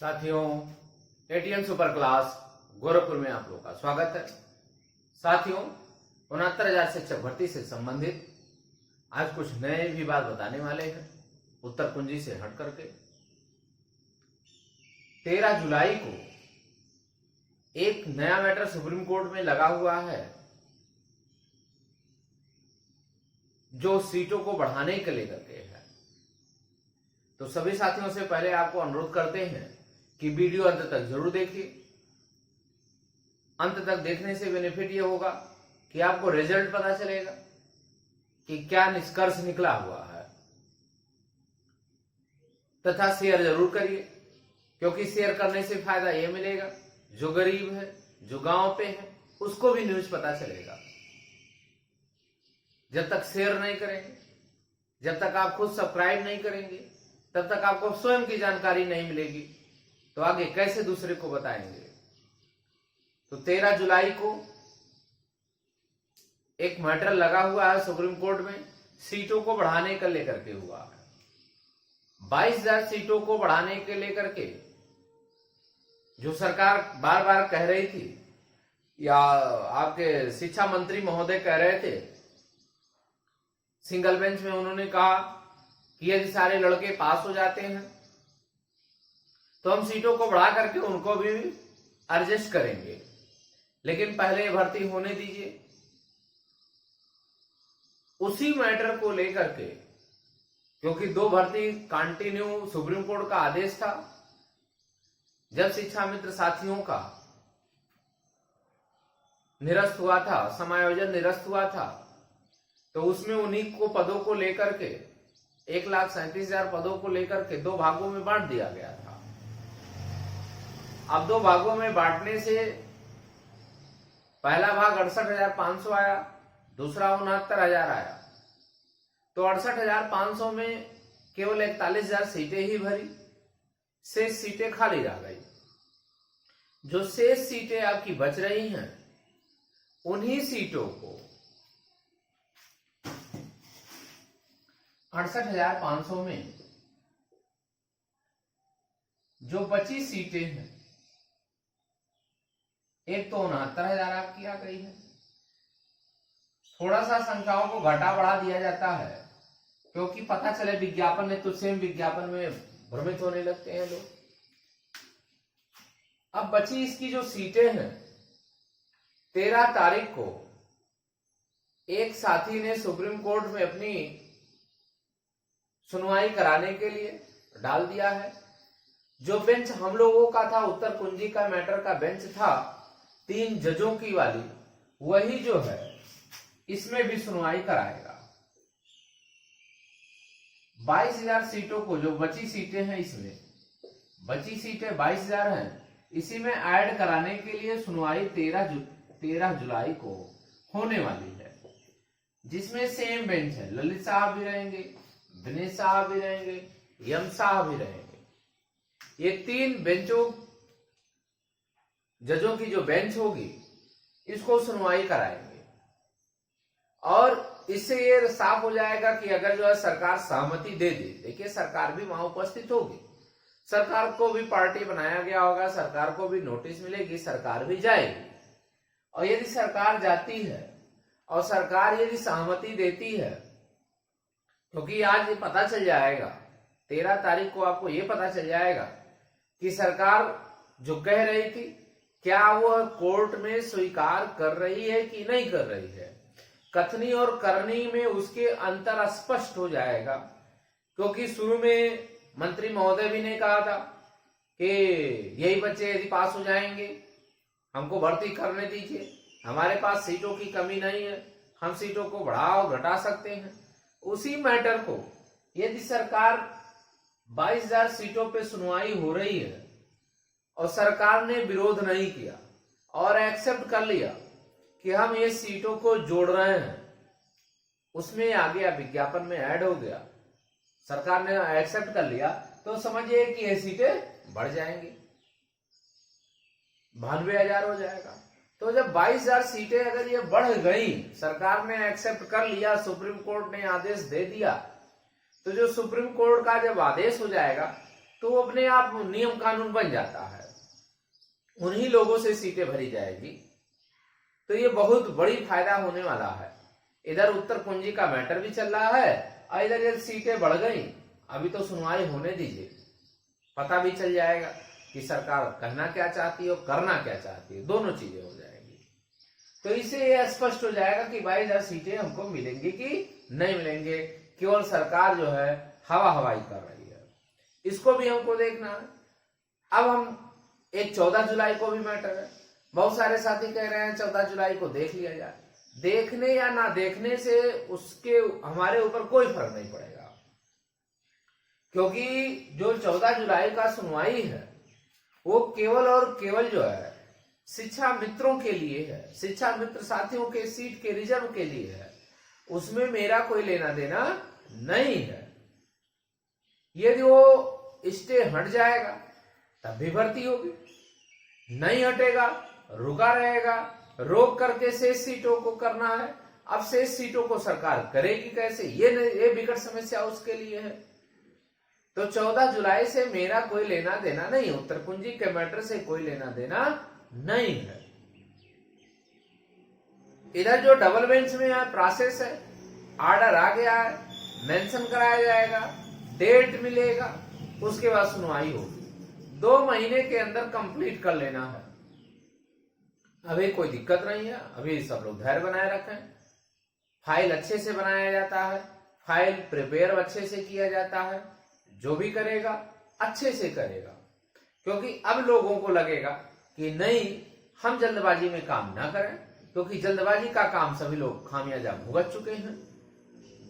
साथियों, ATM super class Gorakhpur में आप लोगों का स्वागत है। साथियों, 69,000 शिक्षक भर्ती से संबंधित आज कुछ नए भी बात बताने वाले हैं उत्तर कुंजी से हट करके। 13 जुलाई को एक नया मैटर सुप्रीम कोर्ट में लगा हुआ है जो सीटों को बढ़ाने के लेकर के है। तो सभी साथियों से पहले आपको अनुरोध करते हैं कि वीडियो अंत तक जरूर देखिए। अंत तक देखने से बेनिफिट ये होगा कि आपको रिजल्ट पता चलेगा कि क्या निष्कर्ष निकला हुआ है, तथा शेयर जरूर करिए, क्योंकि शेयर करने से फायदा ये मिलेगा जो गरीब है, जो गांव पे है, उसको भी न्यूज पता चलेगा। जब तक शेयर नहीं करेंगे, जब तक आप खुद सब्सक्राइब नहीं करेंगे, तब तक आपको स्वयं की जानकारी नहीं मिलेगी, तो आगे कैसे दूसरे को बताएंगे। तो 13 जुलाई को एक मैटर लगा हुआ है सुप्रीम कोर्ट में, सीटों को बढ़ाने का लेकर के हुआ है। 22,000 सीटों को बढ़ाने के लेकर के जो सरकार बार बार कह रही थी, या आपके शिक्षा मंत्री महोदय कह रहे थे, सिंगल बेंच में उन्होंने कहा कि यदि सारे लड़के पास हो जाते हैं तो हम सीटों को बढ़ा करके उनको भी एडजस्ट करेंगे, लेकिन पहले भर्ती होने दीजिए। उसी मैटर को लेकर के, क्योंकि 2 भर्ती कंटिन्यू सुप्रीम कोर्ट का आदेश था, जब शिक्षा मित्र साथियों का निरस्त हुआ था, समायोजन निरस्त हुआ था, तो उसमें उन्हीं को पदों को लेकर के 1,37,000 पदों को लेकर के 2 भागों में बांट दिया गया था। अब 2 भागों में बांटने से पहला भाग 68,500 आया, दूसरा 69,000 आया। तो 68,500 में केवल 41,000 सीटें ही भरी, शेष सीटें खाली रह गई। जो शेष सीटें आपकी बच रही हैं, उन्हीं सीटों को 68,500 में जो बची सीटें हैं, एक तो 69,000 आपकी आ गई है। थोड़ा सा संख्याओं को घटा बढ़ा दिया जाता है, क्योंकि पता चले विज्ञापन है तो सेम विज्ञापन में भ्रमित होने लगते हैं लोग। अब बची इसकी जो सीटें हैं, 13 तारीख को एक साथी ने सुप्रीम कोर्ट में अपनी सुनवाई कराने के लिए डाल दिया है। जो बेंच हम लोगों का था, उत्तर कुंजी का मैटर का बेंच था 3 जजों की वाली, वही जो है इसमें भी सुनवाई कराएगा। 22,000 सीटों को, जो बची सीटें हैं, इसमें बची सीटें 22,000 हैं, इसी में ऐड कराने के लिए सुनवाई 13 जुलाई को होने वाली है, जिसमें सेम बेंच है। ललित साहब भी रहेंगे, दिनेश साहब भी रहेंगे, यम साहब भी रहेंगे। ये 3 बेंचों, जजों की जो बेंच होगी, इसको सुनवाई कराएंगे। और इससे ये साफ हो जाएगा कि अगर जो है सरकार सहमति दे दे, देखिए सरकार भी वहां उपस्थित होगी, सरकार को भी पार्टी बनाया गया होगा, सरकार को भी नोटिस मिलेगी, सरकार भी जाएगी। और यदि सरकार जाती है और सरकार यदि सहमति देती है, क्योंकि आज ये पता चल जाएगा, 13 तारीख को आपको ये पता चल जाएगा कि सरकार जो कह रही थी, क्या वह कोर्ट में स्वीकार कर रही है कि नहीं कर रही है। कथनी और करनी में उसके अंतर स्पष्ट हो जाएगा, क्योंकि शुरू में मंत्री महोदय भी ने कहा था कि यही बच्चे यदि पास हो जाएंगे हमको भर्ती करने दीजिए, हमारे पास सीटों की कमी नहीं है, हम सीटों को बढ़ा और घटा सकते हैं। उसी मैटर को यदि सरकार 22,000 सीटों पे सुनवाई हो रही है और सरकार ने विरोध नहीं किया और एक्सेप्ट कर लिया कि हम ये सीटों को जोड़ रहे हैं, उसमें आ गया, विज्ञापन में ऐड हो गया, सरकार ने एक्सेप्ट कर लिया, तो समझिए कि ये सीटें बढ़ जाएंगी, 92,000 हो जाएगा। तो जब 22,000 सीटें अगर ये बढ़ गई, सरकार ने एक्सेप्ट कर लिया, सुप्रीम कोर्ट ने आदेश दे दिया, तो जो सुप्रीम कोर्ट का जब आदेश हो जाएगा तो वो अपने आप नियम कानून बन जाता है, उन्हीं लोगों से सीटें भरी जाएगी। तो ये बहुत बड़ी फायदा होने वाला है। इधर उत्तर कुंजी का मैटर भी चल रहा है और इधर ये सीटें बढ़ गई, अभी तो सुनवाई होने दीजिए, पता भी चल जाएगा कि सरकार कहना क्या चाहती है और करना क्या चाहती है, दोनों चीजें हो जाएंगी। तो इससे ये स्पष्ट हो जाएगा कि भाई इधर सीटें हमको मिलेंगी कि नहीं मिलेंगे, केवल सरकार जो है हवा हवाई कर रही है, इसको भी हमको देखना है। अब हम एक 14 जुलाई को भी मैटर है, बहुत सारे साथी कह रहे हैं 14 जुलाई को देख लिया जाए। देखने या ना देखने से उसके हमारे ऊपर कोई फर्क नहीं पड़ेगा, क्योंकि जो 14 जुलाई का सुनवाई है वो केवल और केवल जो है शिक्षा मित्रों के लिए है, शिक्षा मित्र साथियों के सीट के रिजर्व के लिए है, उसमें मेरा कोई लेना देना नहीं है। यदि वो स्टे हट जाएगा तब भी भर्ती होगी, नहीं हटेगा रुका रहेगा, रोक करके शेष सीटों को करना है। अब शेष सीटों को सरकार करेगी कैसे, ये विकट समस्या उसके लिए है। तो 14 जुलाई से मेरा कोई लेना देना नहीं, उत्तर कुंजी के मैटर से कोई लेना देना नहीं है। इधर जो डबल बेंच में है प्रोसेस है, ऑर्डर आ गया है, मेंशन कराया जाएगा, डेट मिलेगा, उसके बाद सुनवाई होगी। 2 महीने के अंदर कंप्लीट कर लेना है। अभी कोई दिक्कत नहीं है, अभी सब लोग धैर्य बनाए रखें, फाइल अच्छे से बनाया जाता है, फाइल प्रिपेयर अच्छे से किया जाता है, जो भी करेगा अच्छे से करेगा, क्योंकि अब लोगों को लगेगा कि नहीं हम जल्दबाजी में काम ना करें, क्योंकि जल्दबाजी का काम सभी लोग खामियाजा भुगत चुके हैं।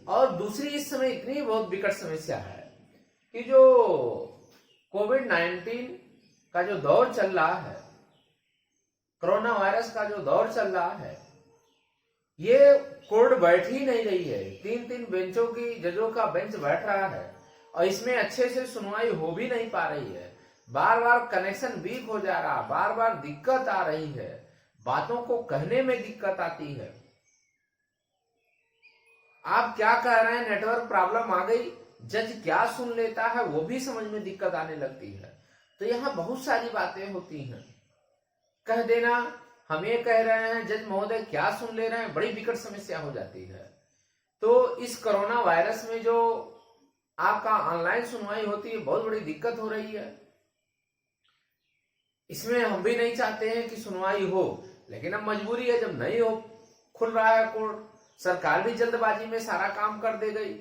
और दूसरी इस समय इतनी बहुत विकट समस्या है कि जो कोविड-19 का जो दौर चल रहा है, कोरोना वायरस का जो दौर चल रहा है, ये कोर्ट बैठ ही नहीं रही है। 3-3 बेंचों की जजों का बेंच बैठ रहा है और इसमें अच्छे से सुनवाई हो भी नहीं पा रही है, बार बार कनेक्शन वीक हो जा रहा, बार बार दिक्कत आ रही है, बातों को कहने में दिक्कत आती है। आप क्या कह रहे हैं, नेटवर्क प्रॉब्लम आ गई, जज क्या सुन लेता है वो भी समझ में दिक्कत आने लगती है। तो यहाँ बहुत सारी बातें होती हैं, कह देना हम ये कह रहे हैं, जज महोदय क्या सुन ले रहे हैं, बड़ी विकट समस्या हो जाती है। तो इस कोरोना वायरस में जो आपका ऑनलाइन सुनवाई होती है, बहुत बड़ी दिक्कत हो रही है। इसमें हम भी नहीं चाहते हैं कि सुनवाई हो, लेकिन अब मजबूरी है, जब नहीं हो खुल रहा है कोर्ट, सरकार भी जल्दबाजी में सारा काम कर दे गई।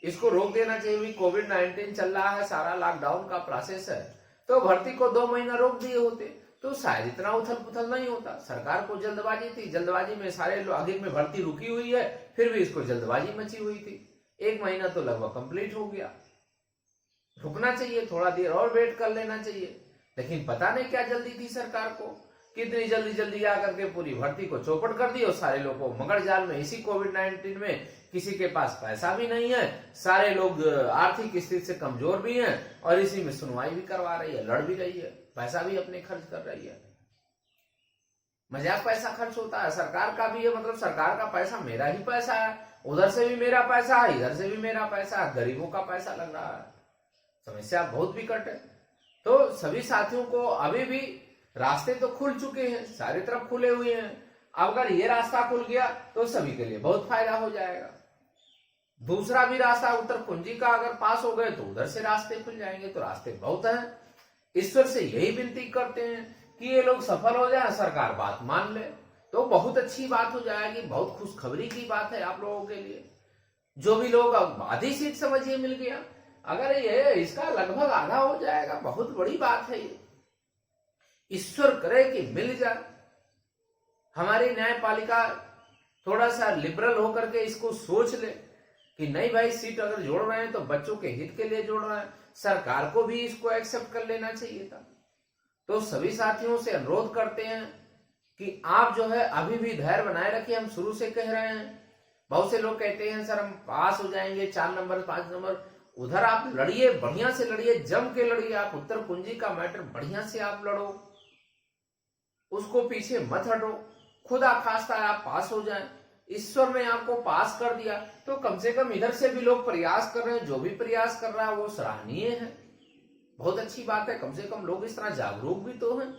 इसको रोक देना चाहिए, कोविड-19 चल रहा है, सारा लॉकडाउन का प्रोसेस है, तो भर्ती को 2 महीना रोक दिए होते तो शायद इतना उथल पुथल नहीं होता। सरकार को जल्दबाजी थी, जल्दबाजी में सारे लोग, आगे में भर्ती रुकी हुई है, फिर भी इसको जल्दबाजी मची हुई थी। 1 महीना तो लगभग कंप्लीट हो गया, रुकना चाहिए, थोड़ा देर और वेट कर लेना चाहिए, लेकिन पता नहीं क्या जल्दी थी सरकार को, कितनी जल्दी जल्दी आकर के पूरी भर्ती को चौपट कर दी और सारे लोगों को मगर जाल में। इसी कोविड-19 में किसी के पास पैसा भी नहीं है, सारे लोग आर्थिक स्थिति से कमजोर भी हैं और इसी में सुनवाई भी करवा रही है, लड़ भी रही है, पैसा भी अपने खर्च कर रही है। मजाक पैसा खर्च होता है, सरकार का भी है, मतलब सरकार का पैसा मेरा ही पैसा है, उधर से भी मेरा पैसा है, इधर से भी मेरा पैसा है, गरीबों का पैसा लग रहा है। समस्या बहुत विकट है। तो सभी साथियों को अभी भी रास्ते तो खुल चुके हैं, सारी तरफ खुले हुए हैं। अगर ये रास्ता खुल गया तो सभी के लिए बहुत फायदा हो जाएगा। दूसरा भी रास्ता उत्तर कुंजी का अगर पास हो गए तो उधर से रास्ते खुल जाएंगे, तो रास्ते बहुत हैं। ईश्वर से यही विनती करते हैं कि ये लोग सफल हो जाए, सरकार बात मान ले तो बहुत अच्छी बात हो जाएगी, बहुत खुशखबरी की बात है आप लोगों के लिए। जो भी लोग आधी सीट समझिए मिल गया, अगर ये इसका लगभग आधा हो जाएगा, बहुत बड़ी बात है ये। ईश्वर करे कि मिल जाए। हमारी न्यायपालिका थोड़ा सा लिबरल होकर के इसको सोच ले कि नहीं भाई, सीट अगर जोड़ रहे हैं तो बच्चों के हित के लिए जोड़ रहे हैं, सरकार को भी इसको एक्सेप्ट कर लेना चाहिए था। तो सभी साथियों से अनुरोध करते हैं कि आप जो है अभी भी धैर्य बनाए रखिए। हम शुरू से कह रहे हैं, बहुत से लोग कहते हैं सर हम पास हो जाएंगे 4 नंबर 5 नंबर, उधर आप लड़िए, बढ़िया से लड़िए, जम के लड़िए। आप उत्तर कुंजी का मैटर बढ़िया से आप लड़ो, उसको पीछे मत हटो। खुदा खास्ता है आप पास हो जाएं, ईश्वर ने आपको पास कर दिया तो कम से कम इधर से भी लोग प्रयास कर रहे हैं, जो भी प्रयास कर रहा है वो सराहनीय है। बहुत अच्छी बात है, कम से कम लोग इस तरह जागरूक भी तो हैं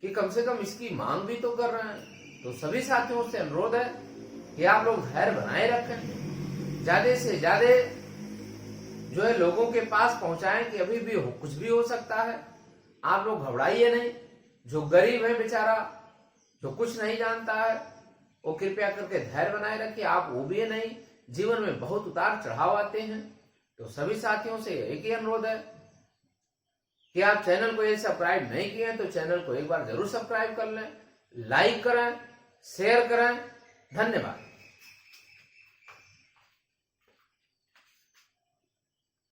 कि कम से कम इसकी मांग भी तो कर रहे हैं। तो सभी साथियों से अनुरोध है कि आप लोग धैर्य बनाए रखें, ज्यादा से ज्यादा जो है लोगों के पास पहुंचाएं कि अभी भी कुछ भी हो सकता है। आप लोग घबराइए नहीं। जो गरीब है बेचारा, जो कुछ नहीं जानता है, वो कृपया करके धैर्य बनाए रखिए। आप वो भी नहीं, जीवन में बहुत उतार चढ़ाव आते हैं। तो सभी साथियों से एक ही अनुरोध है कि आप चैनल को यदि सब्सक्राइब नहीं किए हैं तो चैनल को एक बार जरूर सब्सक्राइब कर लें, लाइक करें, शेयर करें। धन्यवाद।